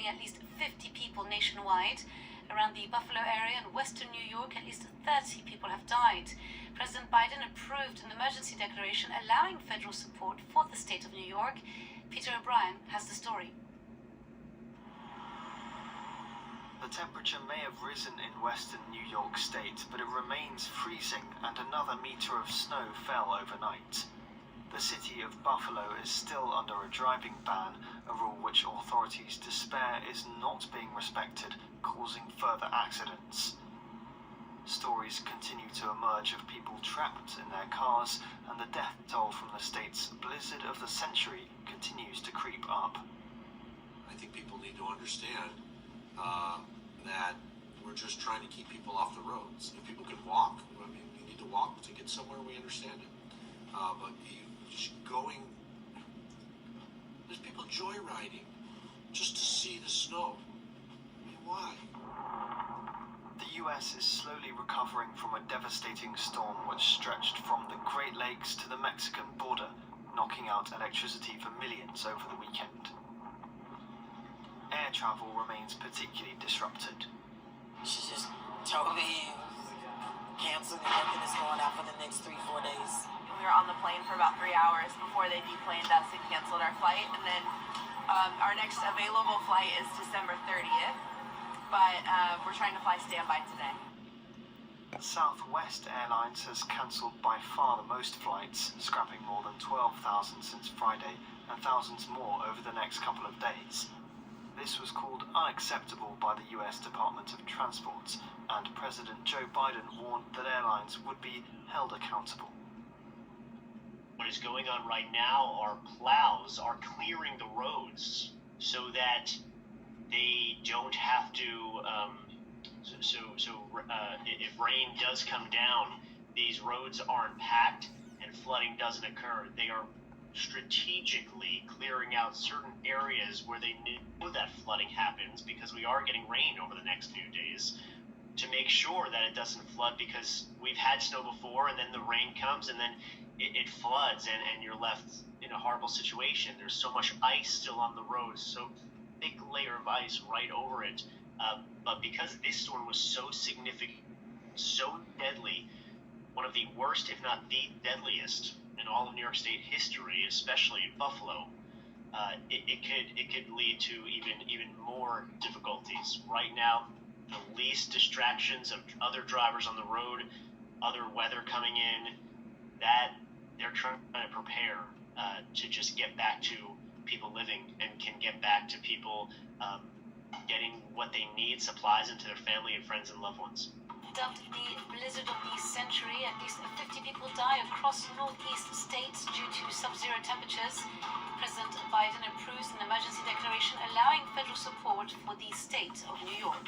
killing at least 50 people nationwide. Around the Buffalo area in western New York, at least 30 people have died. President Biden approved an emergency declaration allowing federal support for the state of New York. Peter O'Brien has the story. The temperature may have risen in western New York State, but it remains freezing and another meter of snow fell overnight. The city of Buffalo is still under a driving ban, a rule which authorities despair is not being respected, causing further accidents. Stories continue to emerge of people trapped in their cars, and the death toll from the state's blizzard of the century continues to creep up. I think people need to understand that we're just trying to keep people off the roads. If people can walk, I mean, you need to walk to get somewhere, we understand it. But you just going, there's people joyriding just to see the snow. I mean, why? The US is slowly recovering from a devastating storm which stretched from the Great Lakes to the Mexican border, knocking out electricity for millions over the weekend. Air travel remains particularly disrupted. She just told me canceling and nothing is going out for the next 3-4 days. We were on the plane for about 3 hours before they deplaned us and canceled our flight, and then our next available flight is December 30th, but we're trying to fly standby today. Southwest Airlines has cancelled by far the most flights, scrapping more than 12,000 since Friday and thousands more over the next couple of days. This was called unacceptable by the US Department of Transport, and President Joe Biden warned that airlines would be held accountable. What is going on right now are plows are clearing the roads so that they don't have to, if rain does come down, these roads aren't packed and flooding doesn't occur. They are strategically clearing out certain areas where they know that flooding happens, because we are getting rain over the next few days, to make sure that it doesn't flood, because we've had snow before and then the rain comes and then it floods and you're left in a horrible situation. There's so much ice still on the road, so thick layer of ice right over it. But because this storm was so significant, so deadly, one of the worst, if not the deadliest, in all of New York State history, especially in Buffalo, it could lead to even more difficulties. Right now, the least distractions of other drivers on the road, other weather coming in, that they're trying to prepare to just get back to people living and can get back to people getting what they need, supplies, into their family and friends and loved ones. Dubbed the blizzard of the century, at least 50 people die across northeast states due to sub-zero temperatures. President Biden approves an emergency declaration allowing federal support for the state of New York.